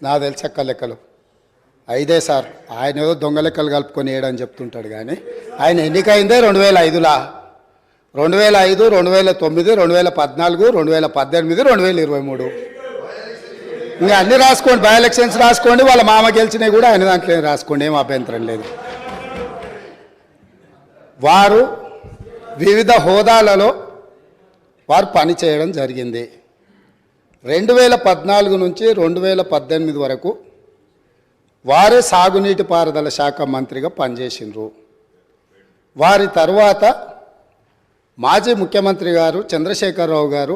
నా తెలిసక్క లెక్కలు 5 సార్. ఆయన ఏదో దొంగ లెక్కలు కలుపుకొని వేయడని చెప్తుంటాడు కానీ ఆయన ఎన్నికైందే 2005లా. 2005, 2009, 2014, 2018, 2023. ఇంకా అన్నీ రాసుకోండి, బై ఎలక్షన్స్ రాసుకోండి, వాళ్ళ మామ గెలిచినవి కూడా ఆయన దాంట్లో రాసుకోండి, ఏం అభ్యంతరం లేదు. వారు వివిధ హోదాలలో వారు పని చేయడం జరిగింది. 2014 నుంచి 2018 వరకు వారే సాగునీటి పారుదల శాఖ మంత్రిగా పనిచేసిండ్రు. వారి తర్వాత మాజీ ముఖ్యమంత్రి గారు చంద్రశేఖరరావు గారు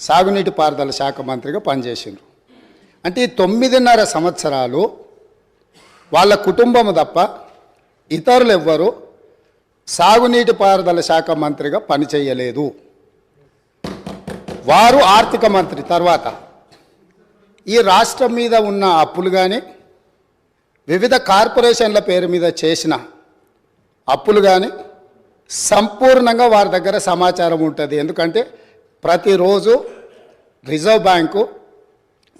సాగునీటి పారుదల శాఖ మంత్రిగా పనిచేసిండ్రు. అంటే ఈ 9.5 సంవత్సరాలు వాళ్ళ కుటుంబము తప్ప ఇతరులు ఎవ్వరూ సాగునీటి పారుదల శాఖ మంత్రిగా పనిచేయలేదు. వారు ఆర్థిక మంత్రి తర్వాత ఈ రాష్ట్రం మీద ఉన్న అప్పులు కానీ వివిధ కార్పొరేషన్ల పేరు మీద చేసిన అప్పులు కానీ సంపూర్ణంగా వారి దగ్గర సమాచారం ఉంటుంది. ఎందుకంటే ప్రతిరోజు రిజర్వ్ బ్యాంకు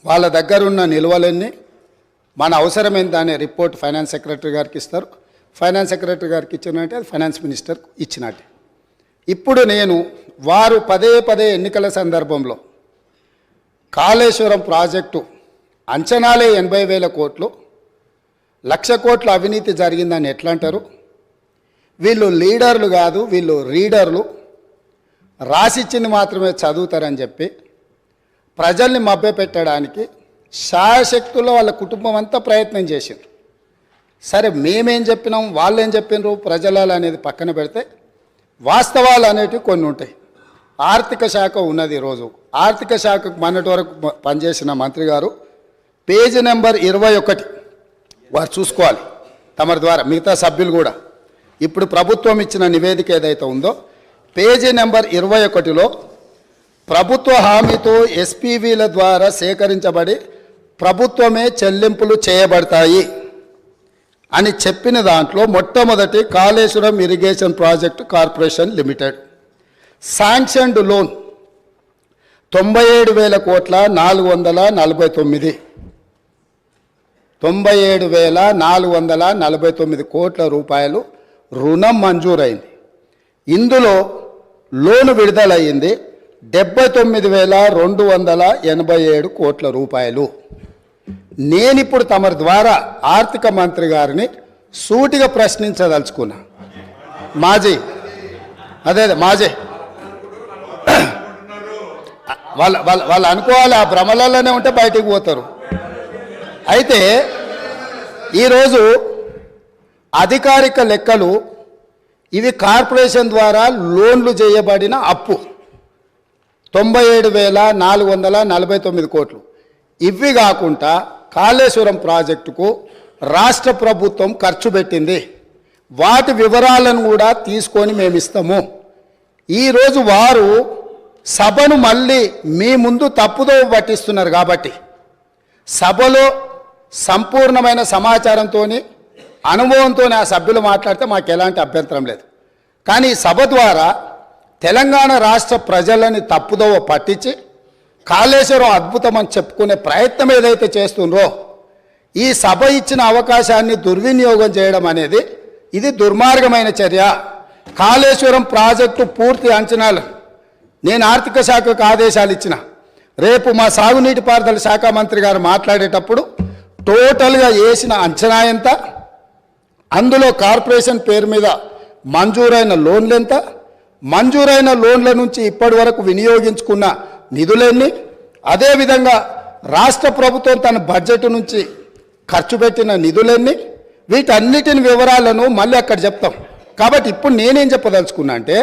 వాళ్ళ దగ్గర ఉన్న నిల్వలన్నీ మన అవసరమైంది అనే రిపోర్ట్ ఫైనాన్స్ సెక్రటరీ గారికి ఇస్తారు. ఫైనాన్స్ సెక్రటరీ గారికి ఇచ్చినట్టే అది ఫైనాన్స్ మినిస్టర్కి ఇచ్చినట్టే. ఇప్పుడు నేను వారు పదే ఎన్నికల సందర్భంలో కాళేశ్వరం ప్రాజెక్టు అంచనాలే 80,000 కోట్లు, 1,00,000 కోట్ల అవినీతి జరిగిందని ఎట్లా అంటారు? వీళ్ళు లీడర్లు కాదు, వీళ్ళు రీడర్లు, రాసిచ్చింది మాత్రమే చదువుతారని చెప్పి ప్రజల్ని మభ్యపెట్టడానికి శాయశక్తుల్లో వాళ్ళ కుటుంబం అంతా ప్రయత్నం చేసిండ్రు. సరే, మేమేం చెప్పినాం, వాళ్ళు ఏం చెప్పినారు, ప్రజలు అనేది పక్కన పెడితే వాస్తవాలు అనేటివి కొన్ని ఉంటాయి. ఆర్థిక శాఖ ఉన్నది. ఈరోజు ఆర్థిక శాఖకు మొన్నటి వరకు పనిచేసిన మంత్రి గారు పేజీ నెంబర్ 21 వారు చూసుకోవాలి తమరి ద్వారా, మిగతా సభ్యులు కూడా. ఇప్పుడు ప్రభుత్వం ఇచ్చిన నివేదిక ఏదైతే ఉందో పేజీ నెంబర్ 21లో ప్రభుత్వ హామీతో ఎస్పీవీల ద్వారా సేకరించబడి ప్రభుత్వమే చెల్లింపులు చేయబడతాయి అని చెప్పిన దాంట్లో మొట్టమొదటి Kaleshwaram irrigation project corporation limited sanctioned loan 97,000 కోట్ల 449 97,449 కోట్ల రూపాయలు రుణం మంజూరైంది. ఇందులో లోను విడుదలయ్యింది 79,287 కోట్ల రూపాయలు. నేనిప్పుడు తమరి ద్వారా ఆర్థిక మంత్రి గారిని సూటిగా ప్రశ్నించదలుచుకున్నా. మాజీ వాళ్ళు అనుకోవాలి, ఆ భ్రమలలోనే ఉంటే బయటికి పోతారు. అయితే ఈరోజు అధికారిక లెక్కలు ఇవి కార్పొరేషన్ ద్వారా లోన్లు చేయబడిన అప్పు 97,449 కోట్లు. ఇవి కాకుండా కాళేశ్వరం ప్రాజెక్టుకు రాష్ట్ర ప్రభుత్వం ఖర్చు పెట్టింది. వాటి వివరాలను కూడా తీసుకొని మేము ఇస్తాము. ఈరోజు వారు సభను మళ్ళీ మీ ముందు తప్పుదో పట్టిస్తున్నారు. కాబట్టి సభలో సంపూర్ణమైన సమాచారంతో అనుభవంతో ఆ సభ్యులు మాట్లాడితే మాకు ఎలాంటి అభ్యంతరం లేదు. కానీ సభ ద్వారా తెలంగాణ రాష్ట్ర ప్రజలని తప్పుదోవ పట్టించి కాళేశ్వరం అద్భుతం అని చెప్పుకునే ప్రయత్నం ఏదైతే చేస్తుండ్రో, ఈ సభ ఇచ్చిన అవకాశాన్ని దుర్వినియోగం చేయడం అనేది ఇది దుర్మార్గమైన చర్య. కాళేశ్వరం ప్రాజెక్టు పూర్తి అంచనాలు నేను ఆర్థిక శాఖకు ఆదేశాలు ఇచ్చిన. రేపు మా సాగునీటి పారుదల శాఖ మంత్రి గారు మాట్లాడేటప్పుడు టోటల్గా వేసిన అంచనా ఎంత, అందులో కార్పొరేషన్ పేరు మీద మంజూరైన లోన్లు ఎంత, మంజూరైన లోన్ల నుంచి ఇప్పటి వరకు వినియోగించుకున్న నిధులన్నీ, అదేవిధంగా రాష్ట్ర ప్రభుత్వం తన బడ్జెట్ నుంచి ఖర్చు పెట్టిన నిధులన్నీ, వీటన్నిటిని వివరాలను మళ్ళీ అక్కడ చెప్తాం. కాబట్టి ఇప్పుడు నేనేం చెప్పదలుచుకున్నా అంటే,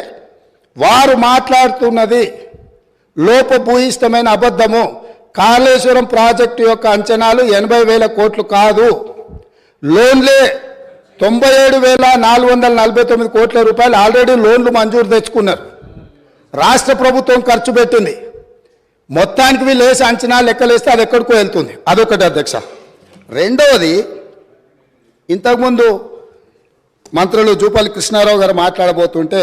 వారు మాట్లాడుతున్నది లోపభూయిష్టమైన అబద్ధము. కాళేశ్వరం ప్రాజెక్టు యొక్క అంచనాలు 80,000 కోట్లు కాదు, లోన్లే 97,449 కోట్ల రూపాయలు ఆల్రెడీ లోన్లు మంజూరు తెచ్చుకున్నారు. రాష్ట్ర ప్రభుత్వం ఖర్చు పెట్టింది. మొత్తానికి వీళ్ళు వేసి అంచనా లెక్కలేస్తే అది ఎక్కడికో వెళ్తుంది. అదొకటి అధ్యక్ష. రెండవది, ఇంతకుముందు మంత్రులు జూపల్లి కృష్ణారావు గారు మాట్లాడబోతుంటే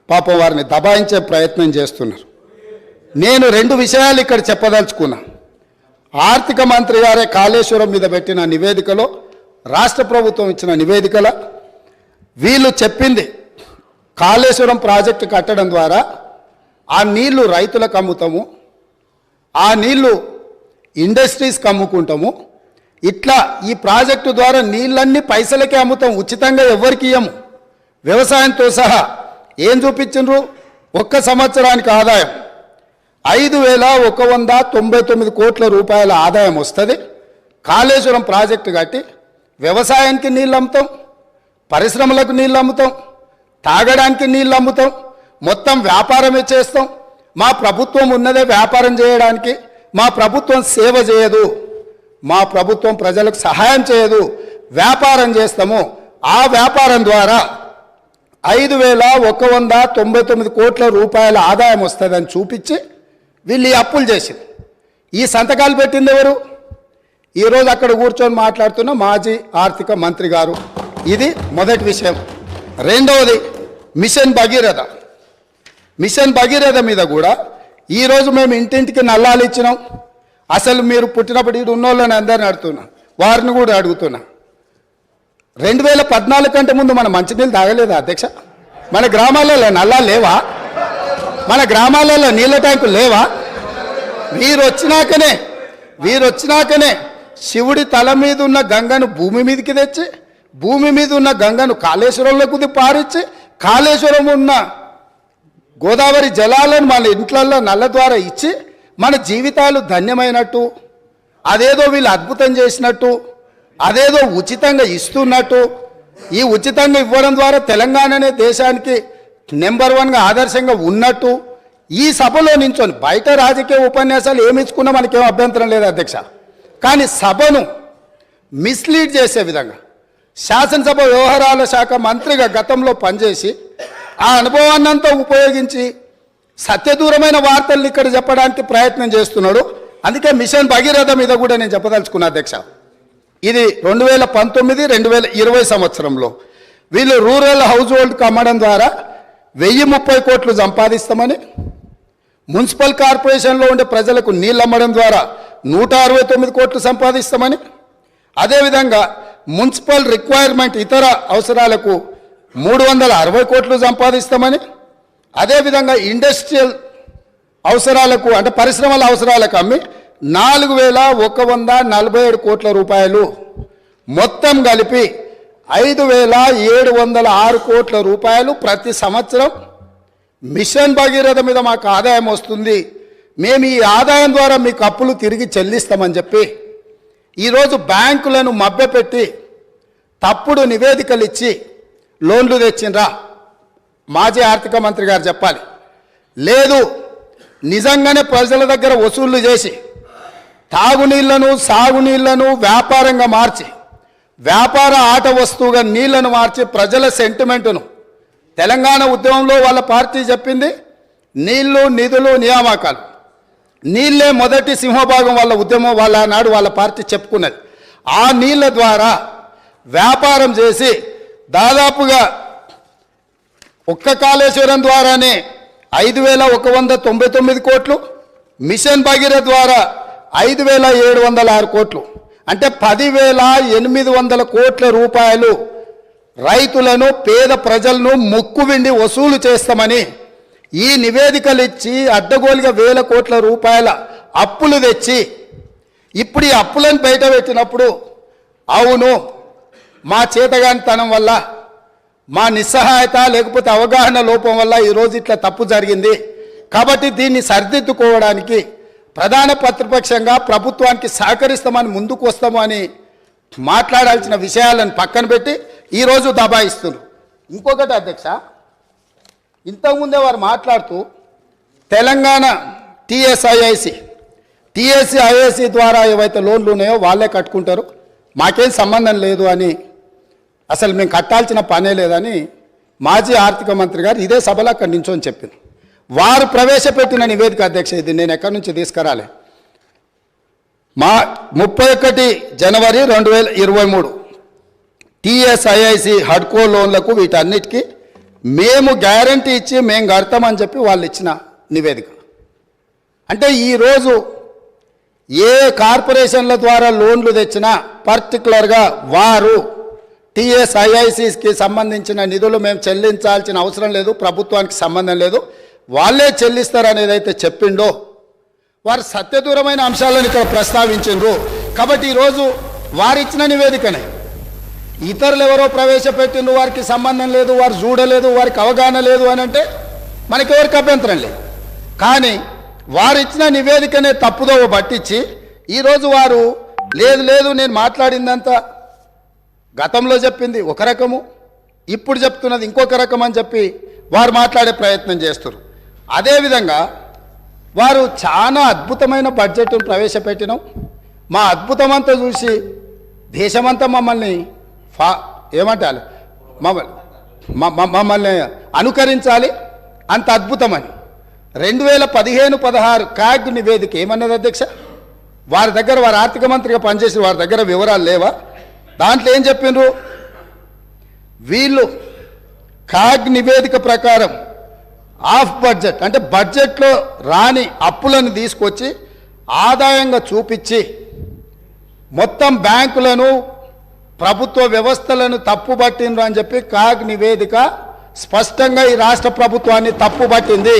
పాపం వారిని దబాయించే ప్రయత్నం చేస్తున్నారు. నేను రెండు విషయాలు ఇక్కడ చెప్పదలుచుకున్నా. ఆర్థిక మంత్రి గారే కాళేశ్వరం మీద పెట్టిన నివేదికలో, రాష్ట్ర ప్రభుత్వం ఇచ్చిన నివేదికల వీళ్ళు చెప్పింది కాళేశ్వరం ప్రాజెక్టు కట్టడం ద్వారా ఆ నీళ్లు రైతులకు అమ్ముతాము, ఆ నీళ్లు ఇండస్ట్రీస్కి అమ్ముకుంటాము, ఇట్లా ఈ ప్రాజెక్టు ద్వారా నీళ్ళన్నీ పైసలకే అమ్ముతాం, ఉచితంగా ఎవరికి ఇయ్యము. వ్యవసాయంతో సహా ఏం చూపించిండ్రు? ఒక్క సంవత్సరానికి ఆదాయం 5,199 కోట్ల రూపాయల ఆదాయం వస్తుంది. కాళేశ్వరం ప్రాజెక్టు కట్టి వ్యవసాయానికి నీళ్ళు అమ్ముతాం, పరిశ్రమలకు నీళ్ళు అమ్ముతాం, తాగడానికి నీళ్ళు అమ్ముతాం, మొత్తం వ్యాపారమే చేస్తాం. మా ప్రభుత్వం ఉన్నదే వ్యాపారం చేయడానికి. మా ప్రభుత్వం సేవ చేయదు, మా ప్రభుత్వం ప్రజలకు సహాయం చేయదు, వ్యాపారం చేస్తాము. ఆ వ్యాపారం ద్వారా 5,199 కోట్ల రూపాయల ఆదాయం వస్తుందని చూపించి వీళ్ళు ఈ అప్పులు చేసింది. ఈ సంతకాలు పెట్టింది ఎవరు? ఈరోజు అక్కడ కూర్చొని మాట్లాడుతున్న మాజీ ఆర్థిక మంత్రి గారు. ఇది మొదటి విషయం. రెండవది మిషన్ భగీరథ. మిషన్ భగీరథ మీద కూడా ఈరోజు మేము ఇంటింటికి నల్లాలు ఇచ్చినాం. అసలు మీరు పుట్టినప్పుడు ఇటు ఉన్నోళ్ళని అందరిని అడుగుతున్నా, వారిని కూడా అడుగుతున్నా. 2014 కంటే ముందు మన మంచినీళ్ళు తాగలేదా అధ్యక్ష? మన గ్రామాలలో నల్లాలు లేవా? మన గ్రామాలలో నీళ్ళ ట్యాంకులు లేవా? వీరు వచ్చినాకనే శివుడి తల మీద ఉన్న గంగను భూమి మీదకి తెచ్చి, భూమి మీద ఉన్న గంగను కాళేశ్వరంలోకి పారించి, కాళేశ్వరం ఉన్న గోదావరి జలాలను మన ఇంట్లల్లో నల్ల ద్వారా ఇచ్చి మన జీవితాలు ధన్యమైనట్టు, అదేదో వీళ్ళు అద్భుతం చేసినట్టు, అదేదో ఉచితంగా ఇస్తున్నట్టు, ఈ ఉచితంగా ఇవ్వడం ద్వారా తెలంగాణనే దేశానికి నెంబర్ 1గా ఆదర్శంగా ఉన్నట్టు ఈ సభలో నించొని, బయట రాజకీయ ఉపన్యాసాలు ఏమి ఇచ్చుకున్నా మనకేం అభ్యంతరం లేదు అధ్యక్ష, కానీ సభను మిస్లీడ్ చేసే విధంగా శాసనసభ వ్యవహారాల శాఖ మంత్రిగా గతంలో పనిచేసి ఆ అనుభవాన్నంతా ఉపయోగించి సత్యదూరమైన వార్తల్ని ఇక్కడ చెప్పడానికి ప్రయత్నం చేస్తున్నాడు. అందుకే మిషన్ భగీరథ మీద కూడా నేను చెప్పదలుచుకున్నా అధ్యక్ష. ఇది 2019-2020 సంవత్సరంలో వీళ్ళు రూరల్ హౌస్ హోల్డ్కి అమ్మడం ద్వారా 1030 కోట్లు సంపాదిస్తామని, మున్సిపల్ కార్పొరేషన్లో ఉండే ప్రజలకు నీళ్ళు అమ్మడం ద్వారా 169 కోట్లు సంపాదిస్తామని, అదేవిధంగా మున్సిపల్ రిక్వైర్మెంట్ ఇతర అవసరాలకు 360 కోట్లు సంపాదిస్తామని, అదేవిధంగా ఇండస్ట్రియల్ అవసరాలకు అంటే పరిశ్రమల అవసరాలకు అమ్మి 4,147 కోట్ల రూపాయలు, మొత్తం కలిపి 5,706 కోట్ల రూపాయలు ప్రతి సంవత్సరం మిషన్ భగీరథ మీద మాకు ఆదాయం వస్తుంది. మేము ఈ ఆదాయం ద్వారా మీకు అప్పులు తిరిగి చెల్లిస్తామని చెప్పి ఈరోజు బ్యాంకులను మభ్యపెట్టి తప్పుడు నివేదికలు ఇచ్చి లోన్లు తెచ్చిండ్రా? మాజీ ఆర్థిక మంత్రి గారు చెప్పాలి. లేదు, నిజంగానే ప్రజల దగ్గర వసూళ్లు చేసి తాగునీళ్లను సాగునీళ్లను వ్యాపారంగా మార్చి, వ్యాపార ఆట వస్తువుగా నీళ్లను మార్చి ప్రజల సెంటిమెంటును, తెలంగాణ ఉద్యమంలో వాళ్ళ పార్టీ చెప్పింది నీళ్లు నిధులు నియామకాలు, నీళ్ళే మొదటి సింహభాగం వాళ్ళ ఉద్యమం, వాళ్ళ నాడు వాళ్ళ పార్టీ చెప్పుకున్నది. ఆ నీళ్ల ద్వారా వ్యాపారం చేసి దాదాపుగా ఒక్క కాళేశ్వరం ద్వారానే 5,199 కోట్లు, మిషన్ భగీరథ ద్వారా 5,706 కోట్లు, అంటే 10,800 కోట్ల రూపాయలు రైతులను, పేద ప్రజలను ముక్కువిండి వసూలు చేస్తామని ఈ నివేదికలు ఇచ్చి అడ్డగోలుగా 1,000 కోట్ల రూపాయల అప్పులు తెచ్చి ఇప్పుడు ఈ అప్పులను బయట పెట్టినప్పుడు అవును మా చేతగానితనం వల్ల, మా నిస్సహాయత లేకపోతే అవగాహన లోపం వల్ల ఈరోజు ఇట్లా తప్పు జరిగింది, కాబట్టి దీన్ని సరిదిద్దుకోవడానికి ప్రధాన ప్రతిపక్షంగా ప్రభుత్వానికి సహకరిస్తామని ముందుకు వస్తాము అని మాట్లాడాల్సిన విషయాలను పక్కన పెట్టి ఈరోజు దబాయిస్తున్నారు. ఇంకొకటి అధ్యక్ష, ఇంతకుముందే వారు మాట్లాడుతూ తెలంగాణ టీఎస్ఐఐసి ద్వారా ఏవైతే లోన్లు ఉన్నాయో వాళ్ళే కట్టుకుంటారు, మాకేం సంబంధం లేదు అని, అసలు మేము కట్టాల్సిన పనే లేదని మాజీ ఆర్థిక మంత్రి గారు ఇదే సభలో అక్కడి నుంచో చెప్పింది. వారు ప్రవేశపెట్టిన నివేదిక అధ్యక్ష, ఇది నేను ఎక్కడి నుంచి తీసుకురాలే. 31 జనవరి 2023 టీఎస్ఐఐసి హడ్కో లోన్లకు వీటన్నిటికీ మేము గ్యారంటీ ఇచ్చి మేము కడతామని చెప్పి వాళ్ళు ఇచ్చిన నివేదిక. అంటే ఈరోజు ఏ కార్పొరేషన్ల ద్వారా లోన్లు తెచ్చినా పర్టికులర్గా వారు టీఎస్ఐఐసికి సంబంధించిన నిధులు మేము చెల్లించాల్సిన అవసరం లేదు, ప్రభుత్వానికి సంబంధం లేదు, వాళ్ళే చెల్లిస్తారనేది అయితే చెప్పిండో వారు సత్యదూరమైన అంశాలను ఇక్కడ ప్రస్తావించారు. కాబట్టి ఈరోజు వారిచ్చిన నివేదికనే ఇతరులు ఎవరో ప్రవేశపెట్టిండ్రు, వారికి సంబంధం లేదు, వారు చూడలేదు, వారికి అవగాహన లేదు అని అంటే మనకి ఎవరికి అభ్యంతరం లేదు. కానీ వారిచ్చిన నివేదికనే తప్పుదోవ పట్టించి ఈరోజు వారు లేదు లేదు నేను మాట్లాడిందంతా గతంలో చెప్పింది ఒక రకము, ఇప్పుడు చెప్తున్నది ఇంకొక రకం అని చెప్పి వారు మాట్లాడే ప్రయత్నం చేస్తారు. అదేవిధంగా వారు చాలా అద్భుతమైన బడ్జెట్ను ప్రవేశపెట్టినాం, మా అద్భుతమంతా చూసి దేశమంతా మమ్మల్ని ఏమంటారు మమ్మల్ని అనుకరించాలి, అంత అద్భుతమని 2015-16 కాగ్ నివేదిక ఏమన్నది అధ్యక్ష? వారి దగ్గర వారు ఆర్థిక మంత్రిగా పనిచేసిన వారి దగ్గర వివరాలు లేవా? దాంట్లో ఏం చెప్పిండ్రు? వీళ్ళు కాగ్ నివేదిక ప్రకారం ఆఫ్ బడ్జెట్ అంటే బడ్జెట్లో రాని అప్పులను తీసుకొచ్చి ఆదాయంగా చూపించి మొత్తం బ్యాంకులను ప్రభుత్వ వ్యవస్థలను తప్పుబట్టిండ్రు అని చెప్పి కాగ్ నివేదిక స్పష్టంగా ఈ రాష్ట్ర ప్రభుత్వాన్ని తప్పుబట్టింది.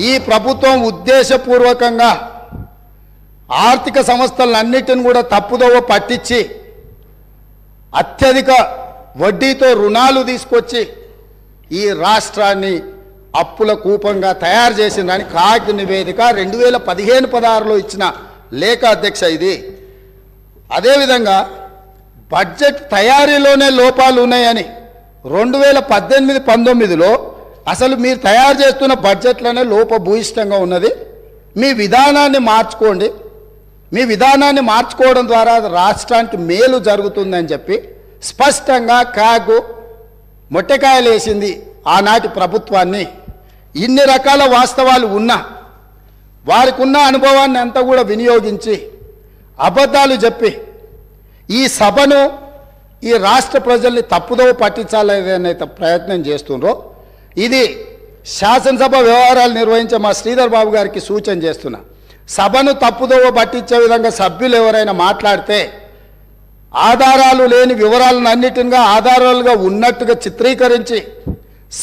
ఈ ప్రభుత్వం ఉద్దేశపూర్వకంగా ఆర్థిక సంస్థలన్నిటిని కూడా తప్పుదోవ పట్టించి అత్యధిక వడ్డీతో రుణాలు తీసుకొచ్చి ఈ రాష్ట్రాన్ని అప్పుల కూపంగా తయారు చేసిందని కాగ్ నివేదిక 2015-16లో ఇచ్చిన లేఖ అధ్యక్ష ఇది. అదేవిధంగా బడ్జెట్ తయారీలోనే లోపాలు ఉన్నాయని 2018-19లో అసలు మీరు తయారు చేస్తున్న బడ్జెట్లోనే లోపభూయిష్టంగా ఉన్నది, మీ విధానాన్ని మార్చుకోండి, మీ విధానాన్ని మార్చుకోవడం ద్వారా రాష్ట్రానికి మేలు జరుగుతుందని చెప్పి స్పష్టంగా కాగ్ మొట్టకాయలు వేసింది ఆనాటి ప్రభుత్వాన్ని. ఇన్ని రకాల వాస్తవాలు ఉన్నా వారికి ఉన్న అనుభవాన్ని అంతా కూడా వినియోగించి అబద్ధాలు చెప్పి ఈ సభను ఈ రాష్ట్ర ప్రజల్ని తప్పుదోవ పట్టించాలనే ప్రయత్నం చేస్తుండ్రో ఇది శాసనసభ వ్యవహారాలు నిర్వహించే మా శ్రీధర్ బాబు గారికి సూచన చేస్తున్నా. సభను తప్పుదోవ పట్టించే విధంగా సభ్యులు ఎవరైనా మాట్లాడితే ఆధారాలు లేని వివరాలను అన్నిటిగా ఆధారాలుగా ఉన్నట్టుగా చిత్రీకరించి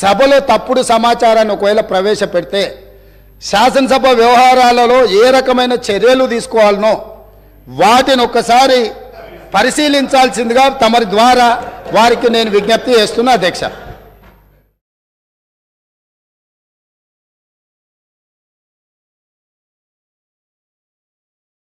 సభలో తప్పుడు సమాచారాన్ని ఒకవేళ ప్రవేశపెడితే శాసనసభ వ్యవహారాలలో ఏ రకమైన చర్యలు తీసుకోవాలనో వాటిని ఒక్కసారి పరిశీలించాల్సిందిగా తమరి ద్వారా వారికి నేను విజ్ఞప్తి చేస్తున్నా అధ్యక్ష.